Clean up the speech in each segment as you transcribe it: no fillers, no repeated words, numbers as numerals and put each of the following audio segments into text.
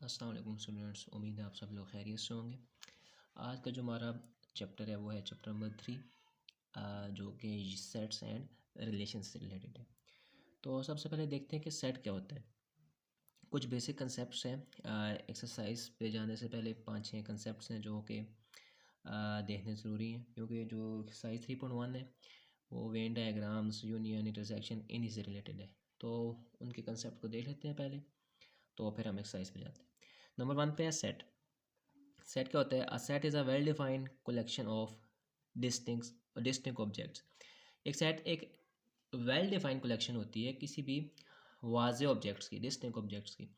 अस्सलाम वालेकुम स्टूडेंट्स, उम्मीद है आप सब लोग खैरियत से होंगे। आज का जो हमारा चैप्टर है वो है चैप्टर नंबर 3, जो कि सेट्स एंड रिलेशन से रिलेटेड है। तो सबसे पहले देखते हैं कि सेट क्या होता है। कुछ बेसिक कंसेप्ट्स हैं। एक्सरसाइज पे जाने से पहले 5-6 कंसेप्ट्स हैं जो कि देखने ज़रूरी हैं, क्योंकि जो एक्सरसाइज 3.1 है वो वेन डायग्राम्स, यूनियन, इंटरसेक्शन इन्हीं से रिलेटेड है। तो उनके कंसेप्ट को देख लेते हैं पहले, तो फिर हम एक्सरसाइज पे जाते हैं। नंबर 1 पे है सेट। सेट क्या होता है? A set is a well defined collection of distinct objects. एक सेट एक वेल डिफाइंड कलेक्शन होती है किसी भी वाज़े ऑब्जेक्ट्स की, डिस्टिंक्ट ऑब्जेक्ट्स की।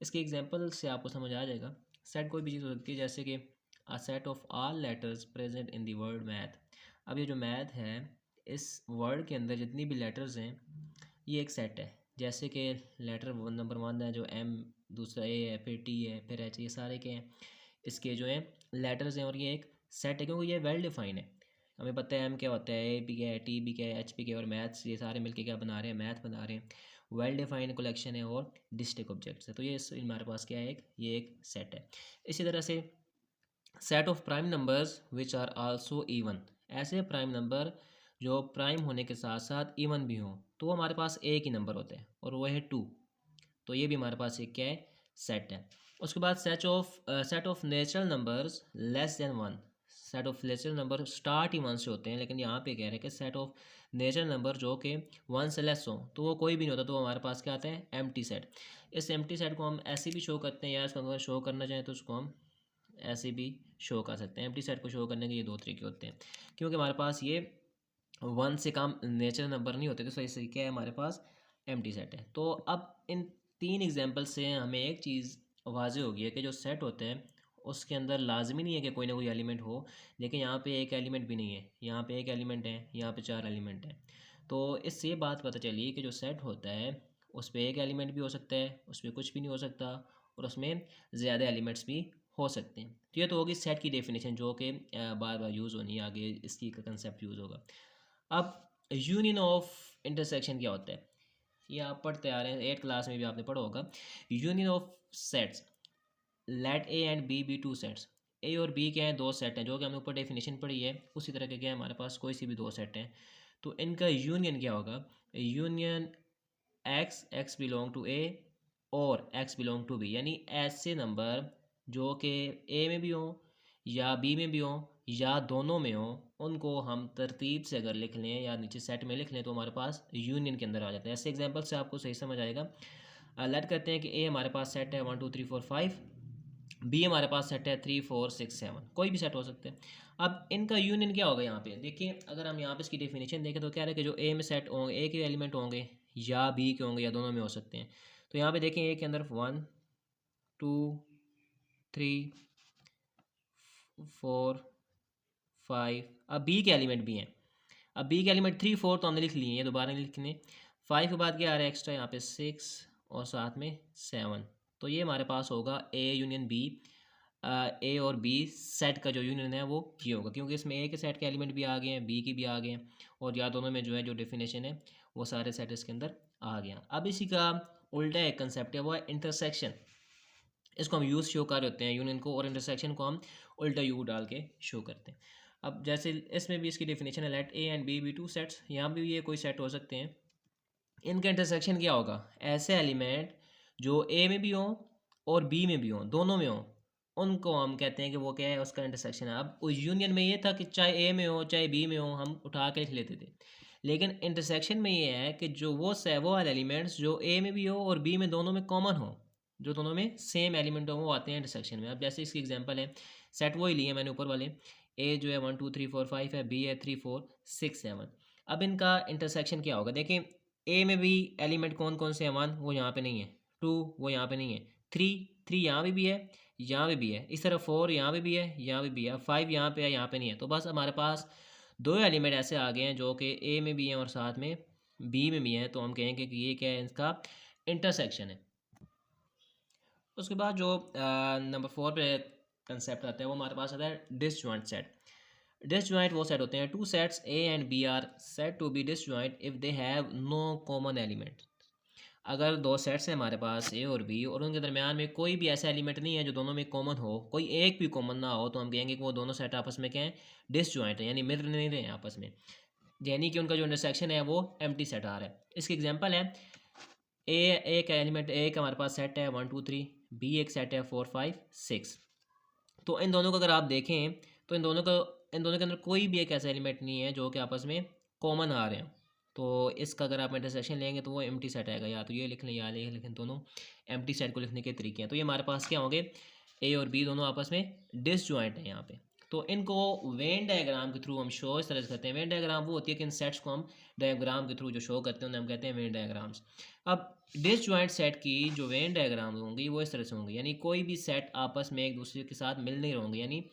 इसके एग्जांपल से आपको समझ आ जाएगा। सेट कोई भी चीज़ हो सकती है, जैसे कि a set of all letters present in the word math. अब ये जो मैथ है, इस वर्ड के अंदर जितनी भी लेटर्स हैं ये एक सेट है। जैसे कि लेटर नंबर 1 है जो एम, दूसरा ए है, फिर टी है, फिर एच, ये सारे के हैं इसके जो हैं लेटर्स हैं, और ये एक सेट है क्योंकि ये वेल डिफाइन है। हमें पता है एम क्या होता है, ए भी क्या है, टी भी क्या है, एच भी क्या है, और मैथ्स ये सारे मिलके क्या बना रहे हैं, मैथ बना रहे हैं। वेल डिफाइंड कलेक्शन है और डिस्टिंक्ट ऑब्जेक्ट्स है, तो ये हमारे पास क्या है, ये एक सेट है। इसी तरह से set of prime numbers which are also even. ऐसे प्राइम नंबर जो प्राइम होने के साथ साथ इवन भी हों, तो वो हमारे पास एक ही नंबर होता है और वो है 2। तो ये भी हमारे पास एक क्या है, सेट है। उसके बाद set of natural numbers less than 1। Set of natural number start ही 1 से होते हैं, लेकिन यहाँ पे कह रहे हैं कि सेट ऑफ नेचुरल नंबर जो कि 1 से लेस हो तो वो कोई भी नहीं होता, तो हमारे पास क्या आता है, एम्प्टी सेट। इस एम्प्टी सेट को हम ऐसे भी शो करते हैं, या इसको अगर शो करना चाहें तो उसको हम ऐसे भी शो कर सकते हैं। एम्प्टी सेट को शो करने के ये 2 तरीके होते हैं, क्योंकि हमारे पास ये 1 से कम नेचुरल नंबर नहीं होते, तो सही सही क्या है, हमारे पास एम्प्टी सेट है। तो अब इन 3 एग्जांपल से हमें एक चीज़ वाज़े हो गई है कि जो सेट होते हैं उसके अंदर लाजमी नहीं है कि कोई ना कोई एलिमेंट हो। लेकिन यहाँ पे एक एलिमेंट भी नहीं है, यहाँ पे एक एलिमेंट है, यहाँ पे 4 एलिमेंट हैं। तो इससे ये बात पता चली कि जो सेट होता है उस पर एक एलिमेंट भी हो सकता है, उस पर कुछ भी नहीं हो सकता, और उसमें ज़्यादा एलिमेंट्स भी हो सकते हैं। तो ये तो होगी सेट की डेफिनेशन, जो कि बार बार यूज़ होनी है, आगे इसकी कंसेप्ट यूज़ होगा। अब यूनियन ऑफ इंटरसेक्शन क्या होता है, ये आप पढ़ते आ रहे हैं, 8 क्लास में भी आपने पढ़ा होगा। Union of sets, let A and B two sets. A और बी क्या है, 2 सेट हैं, जो कि हमने ऊपर डेफिनेशन पढ़ी है, उसी तरह के क्या है हमारे पास कोई सी भी 2 सेट हैं। तो इनका यूनियन क्या होगा, यूनियन एक्स बिलोंग टू ए और एक्स बिलोंग टू बी। यानी ऐसे नंबर जो कि ए में भी हों या बी में भी हों या दोनों में हों, उनको हम तरतीब से अगर लिख लें या नीचे सेट में लिख लें तो हमारे पास यूनियन के अंदर आ जाते हैं। ऐसे एग्जांपल से आपको सही समझ आएगा। लेट करते हैं कि ए हमारे पास सेट है 1 2 3 4 5, बी हमारे पास सेट है 3 4 6 7, कोई भी सेट हो सकते हैं। अब इनका यूनियन क्या होगा, यहाँ पे देखिए, अगर हम यहाँ पे इसकी डेफिनेशन देखें तो क्या है कि जो ए में सेट होंगे, ए के एलिमेंट होंगे या बी के होंगे या दोनों में हो सकते हैं। तो यहाँ पे देखें ए के अंदर 1 2 3 4 5, अब बी के एलिमेंट भी हैं। अब बी के एलिमेंट 3 4 तो हमने लिख लिए हैं, ये दोबारा नहीं लिखने। 5 के बाद क्या आ रहा है एक्स्ट्रा, यहाँ पे 6 और साथ में 7। तो ये हमारे पास होगा ए यूनियन बी। ए और बी सेट का जो यूनियन है वो ये होगा, क्योंकि इसमें ए के सेट के एलिमेंट भी आ गए हैं, बी की भी आ गए हैं, और या दोनों में जो है जो डेफिनेशन है वो सारे सेट इसके अंदर आ गया। अब इसी का उल्टा एक कंसेप्ट है, वो है इंटरसेक्शन। इसको हम यूज़ शो कर रहे होते हैं यूनियन को, और इंटरसेक्शन को हम उल्टा यू डाल के शो करते हैं। अब जैसे इसमें भी इसकी डेफिनेशन है, let A and B two sets. यहाँ भी ये कोई सेट हो सकते हैं। इनका इंटरसेक्शन क्या होगा, ऐसे एलिमेंट जो ए में भी हों और बी में भी हों, दोनों में हों, उनको हम कहते हैं कि वो क्या है, उसका इंटरसेक्शन है। अब उस यूनियन में ये था कि चाहे ए में हो चाहे बी में हो हम उठा के लिख लेते थे, लेकिन इंटरसेक्शन में ये है कि जो वो वाले एलिमेंट्स जो ए में भी हो और बी में, दोनों में कॉमन हो, जो दोनों में सेम एलिमेंट हो, वो आते हैं इंटरसेक्शन में। अब जैसे इसकी एग्जांपल है, सेट वही लिए मैंने ऊपर वाले, ए जो है 1 2 3 4 5 है, बी है 3 4 6 7। अब इनका इंटरसेक्शन क्या होगा, देखें ए में भी एलिमेंट कौन कौन से हैं, 1 वो यहाँ पे नहीं है, 2 वो यहाँ पे नहीं है, 3 यहाँ पे भी है, यहाँ पे भी है, इस तरह 4 यहाँ पे भी है, यहाँ पे भी है, 5 यहाँ पे है, यहाँ पे नहीं है। तो बस हमारे पास 2 एलिमेंट ऐसे आ गए हैं जो कि ए में भी हैं और साथ में बी में भी हैं, तो हम कहेंगे कि ये क्या है, इसका इंटरसेक्शन है। उसके बाद जो नंबर 4 पे कंसेप्ट आता है वो हमारे पास आता है डिसजॉइंट सेट। डिसजॉइंट वो सेट होते हैं, 2 sets A and B are set to be disjoint if they have no common element. अगर दो सेट्स हैं हमारे पास ए और बी, और उनके दरमियान में कोई भी ऐसा एलिमेंट नहीं है जो दोनों में कॉमन हो, कोई एक भी कॉमन ना हो, तो हम कहेंगे कि वो दोनों सेट आपस में क्या है, डिसजॉइंट है, यानी मिल नहीं रहे हैं आपस में, यानी कि उनका जो इंटरसेक्शन है वो एम्प्टी सेट आ रहा है। इसकी एग्जांपल है ए, एक एलिमेंट ए का हमारे पास सेट है 1 2 3, बी एक सेट है 4 5 6। तो इन दोनों को अगर आप देखें तो इन दोनों के अंदर कोई भी एक ऐसा एलिमेंट नहीं है जो कि आपस में कॉमन आ रहे हैं। तो इसका अगर आप इंटरसेक्शन लेंगे तो वो एम्प्टी सेट आएगा, या तो ये लिख लें या ये लिख लें, दोनों एम्प्टी सेट को लिखने के तरीके हैं। तो ये हमारे पास क्या होंगे, ए और बी दोनों आपस में डिसजॉइंट हैं यहाँ पे। तो इनको वेन डायग्राम के थ्रू हम शो इस तरह से करते हैं। वेन डायग्राम वो होती है कि इन सेट्स को हम डायग्राम के थ्रू जो शो करते हैं उन्हें हम कहते हैं वेन डायग्राम्स। अब डिसजॉइंट सेट की जो वेन डायग्राम होंगी वो इस तरह से होंगी, यानी कोई भी सेट आपस में एक दूसरे के साथ मिल नहीं होंगे, यानी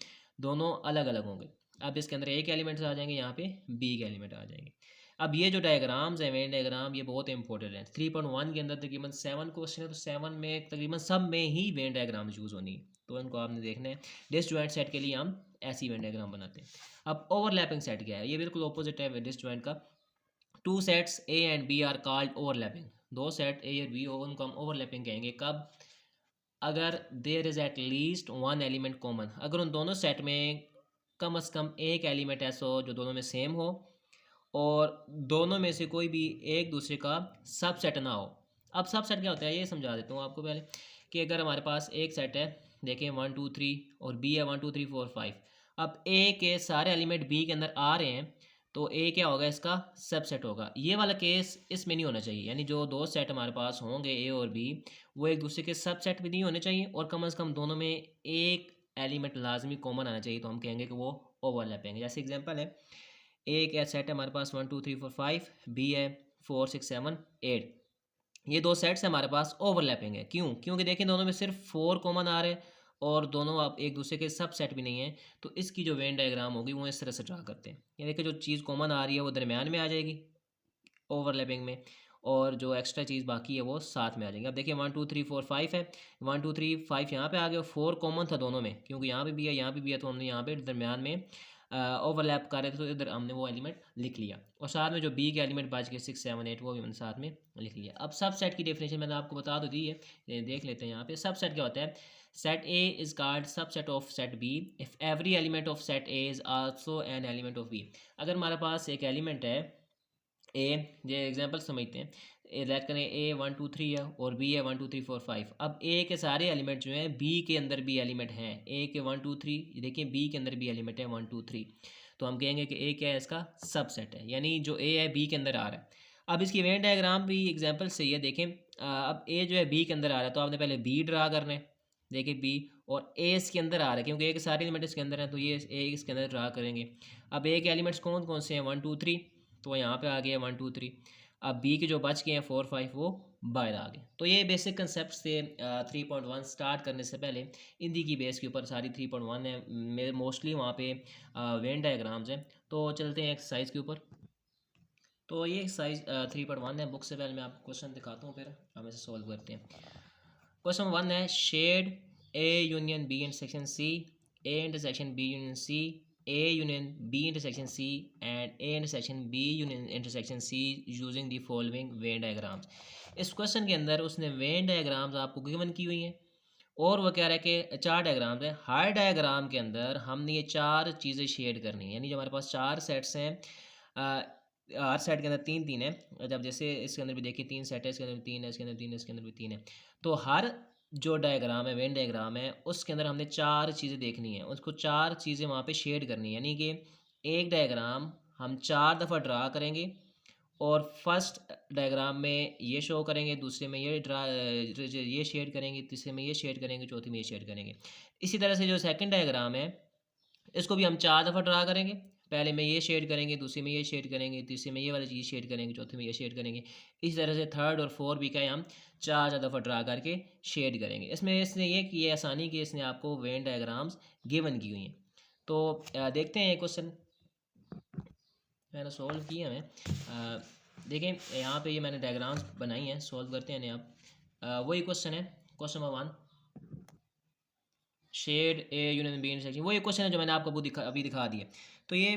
दोनों अलग अलग होंगे। अब इसके अंदर ए के एलिमेंट्स आ जाएंगे, यहाँ पे बी के एलिमेंट आ जाएंगे। अब ये जो डायग्राम्स हैं, वेन डायग्राम, ये बहुत इंपॉर्टेंट है। 3.1 के अंदर तकरीबन 7 क्वेश्चन है, तो 7 में तकरीबन सब में ही वेन डायग्राम यूज़ होनी है, तो इनको आपने देखना है। डिसजॉइंट सेट के लिए हम ऐसी वेन डायग्राम बनाते हैं। अब ओवरलैपिंग सेट क्या है, ये बिल्कुल ऑपोजिट है डिसजॉइंट का। Two sets A and B are called overlapping. दो सेट ए और बी हो उनको हम ओवरलैपिंग कहेंगे कब, अगर there is at least one element common, अगर उन दोनों सेट में कम से कम एक एलिमेंट ऐसा हो जो दोनों में सेम हो, और दोनों में से कोई भी एक दूसरे का सबसेट ना हो। अब सबसेट क्या होता है ये समझा देता हूँ आपको पहले, कि अगर हमारे पास एक सेट है, देखें 1 2 3, और बी है 1 2 3 4 5। अब ए के सारे एलिमेंट बी के अंदर आ रहे हैं, तो ए क्या होगा, इसका सबसेट होगा। ये वाला केस इसमें नहीं होना चाहिए, यानी जो दो सेट हमारे पास होंगे ए और बी, वो एक दूसरे के सबसेट भी नहीं होने चाहिए, और कम से कम दोनों में एक एलिमेंट लाजमी कॉमन आना चाहिए, तो हम कहेंगे कि वो ओवरलैपिंग है। जैसे एग्जांपल है, ए का सेट है हमारे पास 1 2 3 4 5, बी है 4 6 7 8। ये दो सेट्स हमारे पास ओवरलैपिंग है, क्यों, क्योंकि देखें दोनों में सिर्फ 4 कॉमन आ रहे हैं, और दोनों आप एक दूसरे के सब सेट भी नहीं है। तो इसकी जो वेन डायग्राम होगी वो इस तरह से ड्रा करते हैं, यानी कि जो चीज़ कॉमन आ रही है वो दरमियान में आ जाएगी ओवरलैपिंग में, और जो एक्स्ट्रा चीज़ बाकी है वो साथ में आ जाएंगे। अब देखिए 1 2 3 4 5 है, 1 2 3 5 यहाँ पे आ गया, 4 कॉमन था दोनों में, क्योंकि यहाँ पे भी है यहाँ पे भी है, तो हमने यहाँ पे दरमियान में ओवरलैप कर रहे थे, तो इधर हमने वो एलिमेंट लिख लिया, और साथ में जो बी के एलिमेंट बच गए 6 7 8, वो भी हमने साथ में लिख लिया। अब सब सेट की डेफिनेशन मैंने आपको बता तो दी है, ये देख लेते हैं। यहाँ पे सब सेट क्या होता है, set A is called subset of set B if every element of set A is also an element of B. अगर हमारे पास एक एलिमेंट है ए, ये एग्जांपल समझते हैं, ए लेट करें ए 1 2 3 है, और बी है 1 2 3 4 5। अब ए के सारे एलिमेंट जो हैं बी के अंदर भी एलिमेंट हैं, ए के 1 2 3, देखिए बी के अंदर भी एलिमेंट है 1 2 3, तो हम कहेंगे कि ए क्या है, इसका सबसेट है, यानी जो ए है बी के अंदर आ रहा है। अब इसकी वेन डायग्राम भी एग्जांपल सही है, देखें अब ए जो है बी के अंदर आ रहा है, तो आपने पहले बी ड्रा करना है, देखिए बी, और ए इसके अंदर आ रहा है क्योंकि ए के सारे एलिमेंट इसके अंदर हैं, तो ये ए इसके अंदर ड्रा करेंगे। अब ए के एलिमेंट्स कौन कौन से हैं, 1 2 3, तो यहाँ पे आ गया 1 2 3। अब बी के जो बच गए हैं 4 5, वो बाहर आ गए। तो ये बेसिक कंसेप्ट से 3.1 स्टार्ट करने से पहले इन्हीं की बेस के ऊपर सारी 3.1 है, मेरे मोस्टली वहाँ पे वेन डायग्राम्स हैं। तो चलते हैं एक्सरसाइज के ऊपर। तो ये एक्सरसाइज 3.1 है, बुक से पहले मैं आपको क्वेश्चन दिखाता हूँ, फिर हम इसे सॉल्व करते हैं। क्वेश्चन 1 है, shade A union B intersection C, A intersection B union C, A union B intersection C, and A intersection B union intersection C using the following Venn diagrams. इस question के अंदर उसने Venn diagrams आपको given की हुई हैं, और वो कह रहा है कि 4 डायग्राम्स हैं। हर डायग्राम के अंदर हमने ये 4 चीज़ें शेड करनी है, यानी जो हमारे पास 4 सेट्स हैं, हर सेट के अंदर 3 3 है। जब जैसे इसके अंदर भी देखिए 3 सेट है, इसके अंदर भी 3 है, इसके अंदर 3 है, इसके अंदर भी 3 है। तो हर जो डायग्राम है, वेन डायग्राम है, उसके अंदर हमने 4 चीज़ें देखनी है, उसको 4 चीज़ें वहाँ पे शेड करनी है, यानी कि एक डायग्राम हम 4 दफ़ा ड्रा करेंगे, और फर्स्ट डायग्राम में ये शो करेंगे, दूसरे में ये शेड करेंगे, तीसरे में ये शेड करेंगे, चौथी में ये शेड करेंगे। इसी तरह से जो सेकंड डायग्राम है, इसको भी हम 4 दफ़ा ड्रा करेंगे, पहले में ये शेड करेंगे, दूसरे में ये शेड करेंगे, तीसरे में ये वाली चीज़ शेड करेंगे, चौथे में ये शेड करेंगे। इसी तरह से थर्ड और फोर्थ भी क्या है, हम 4 दफ़ा ड्रा करके शेड करेंगे। इसमें इसने ये की है आसानी कि इसने आपको वेन डायग्राम्स गिवन की हुई हैं। तो देखते हैं क्वेश्चन मैंने सॉल्व किया है। देखें यहाँ पे ये मैंने डायग्राम्स बनाई हैं, सॉल्व करते हैं आप। वही क्वेश्चन है, question number 1, shade A union B intersection, वो एक क्वेश्चन है जो मैंने आपको अभी दिखा दिया। तो ये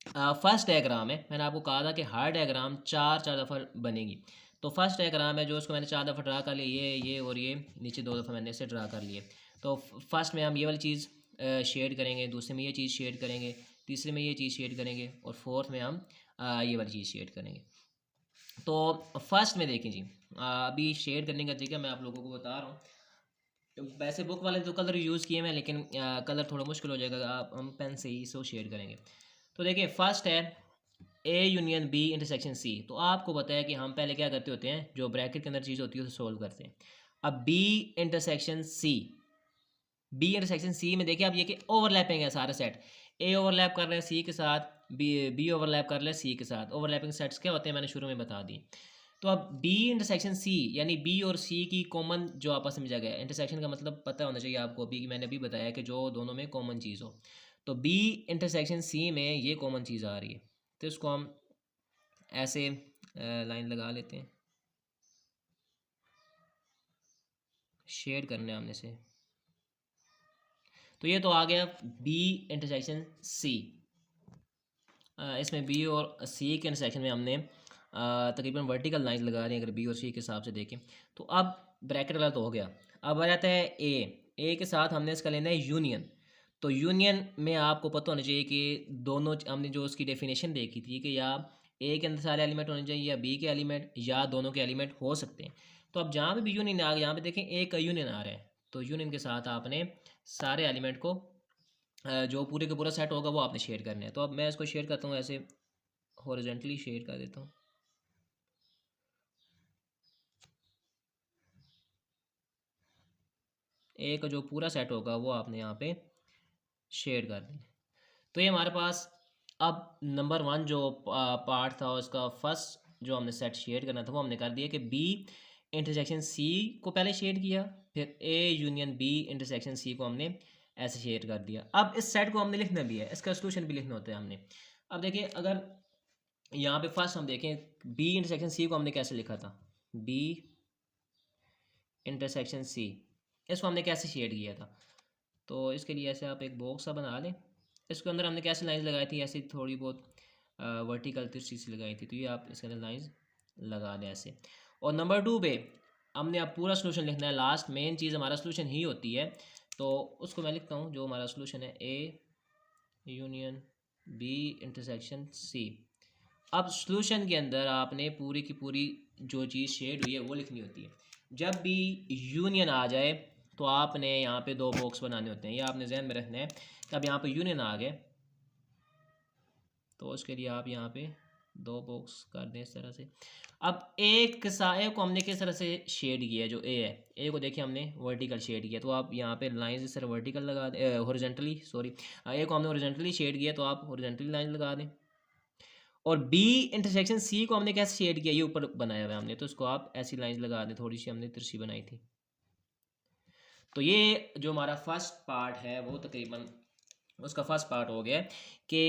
फर्स्ट डायग्राम है, मैंने आपको कहा था कि हर डायग्राम 4 4 दफ़ा बनेगी। तो फर्स्ट डायग्राम है जो उसको मैंने 4 दफ़ा ड्रा कर लिया, ये और ये नीचे 2 दफ़ा मैंने इसे ड्रा कर लिए। तो फर्स्ट में हम ये वाली चीज़ शेड करेंगे, दूसरे में ये चीज़ शेड करेंगे, तीसरे में ये चीज़ शेड करेंगे और फोर्थ में हम ये वाली चीज़ शेड करेंगे। तो फर्स्ट में देखें जी, अभी शेड करने का तरीका मैं आप लोगों को बता रहा हूँ। वैसे बुक वाले तो कलर यूज़ किए हैं लेकिन कलर थोड़ा मुश्किल हो जाएगा, आप हम पेन से ही इसको शेड करेंगे। तो देखिए फर्स्ट है A union B intersection C. तो आपको पता है कि हम पहले क्या करते होते हैं, जो ब्रैकेट के अंदर चीज़ होती है उसे सोल्व करते हैं। अब B intersection C, B intersection C में देखिए आप ये कि ओवरलैपिंग है सारे सेट, ए ओवरलैप कर रहे हैं सी के साथ, बी ओवरलैप कर रहे हैं सी के साथ। ओवरलैपिंग सेट्स क्या होते हैं मैंने शुरू में बता दी। तो अब बी इंटरसेक्शन सी यानी बी और सी की कॉमन जो आपस में जगह है, इंटरसेक्शन का मतलब पता होना चाहिए आपको, अभी मैंने अभी बताया कि जो दोनों में कॉमन चीज़ हो। तो बी इंटरसेक्शन सी में ये कॉमन चीज़ आ रही है, तो इसको हम ऐसे लाइन लगा लेते हैं, शेड करने हमने से। तो ये तो आ गया बी इंटरसेक्शन सी। इसमें बी और सी के इंटरसेक्शन में हमने तकरीबन वर्टिकल लाइन लगा रही है अगर बी और सी के हिसाब से देखें। तो अब ब्रैकेट वाला तो हो गया, अब आ जाता है ए के साथ हमने इसका लेना है यूनियन। तो यूनियन में आपको पता होना चाहिए कि दोनों हमने जो उसकी डेफिनेशन देखी थी कि या ए के अंदर सारे एलिमेंट होने चाहिए या बी के एलिमेंट या दोनों के एलिमेंट हो सकते हैं। तो अब जहाँ पे भी यूनियन आ गया, यहाँ पे देखें ए का यूनियन आ रहा है, तो यूनियन के साथ आपने सारे एलिमेंट को जो पूरे का पूरा सेट होगा वो आपने शेयर करना है। तो अब मैं इसको शेयर करता हूँ, ऐसे हॉरिजॉन्टली शेयर कर देता हूँ। ए का जो पूरा सेट होगा वो आपने यहाँ पे शेयर कर देना। तो ये हमारे पास अब नंबर 1 जो पार्ट था उसका फर्स्ट जो हमने सेट शेयर करना था वो हमने कर दिया कि बी इंटरसेक्शन सी को पहले शेयर किया, फिर A union B intersection C को हमने ऐसे शेयर कर दिया। अब इस सेट को हमने लिखना भी है, इसका सोल्यूशन भी लिखना होता है हमने। अब देखिए अगर यहाँ पे फर्स्ट हम देखें बी इंटरसेक्शन सी को हमने कैसे लिखा था, बी इंटरसेक्शन सी, इसको हमने कैसे शेड किया था। तो इसके लिए ऐसे आप एक बॉक्स सा बना लें, इसके अंदर हमने कैसे लाइंस लगाई थी, ऐसी थोड़ी बहुत वर्टिकल तिरछी सी लगाई थी। तो ये आप इसके अंदर लाइंस लगा दें ऐसे। और नंबर 2 पे हमने अब पूरा सोल्यूशन लिखना है, लास्ट मेन चीज़ हमारा सोल्यूशन ही होती है। तो उसको मैं लिखता हूँ, जो हमारा सोल्यूशन है A union B intersection C. अब सॉल्यूशन के अंदर आपने पूरी की पूरी जो चीज़ शेड हुई है वो लिखनी होती है। जब भी यूनियन आ जाए तो आपने यहाँ पे 2 बॉक्स बनाने होते हैं, ये आपने जहन में रखना है। तब यहाँ पे यूनियन आ गए तो उसके लिए आप यहाँ पे 2 बॉक्स कर दें इस तरह से। अब एक ए को हमने किस तरह से शेड किया है, जो ए है, ए को देखिए हमने वर्टिकल शेड किया, तो आप यहाँ पे लाइन इस तरह वर्टिकल लगा दें, हॉरिजॉन्टली सॉरी, ए को हमने हॉरिजॉन्टली शेड किया तो आप हॉरिजॉन्टली लाइन लगा दें। और बी इंटरसेक्शन सी को हमने कैसे शेड किया, ये ऊपर बनाया हुआ है हमने, तो उसको आप ऐसी लाइन लगा दें, थोड़ी सी हमने तिरछी बनाई थी। तो ये जो हमारा फर्स्ट पार्ट है वो तकरीबन उसका फर्स्ट पार्ट हो गया कि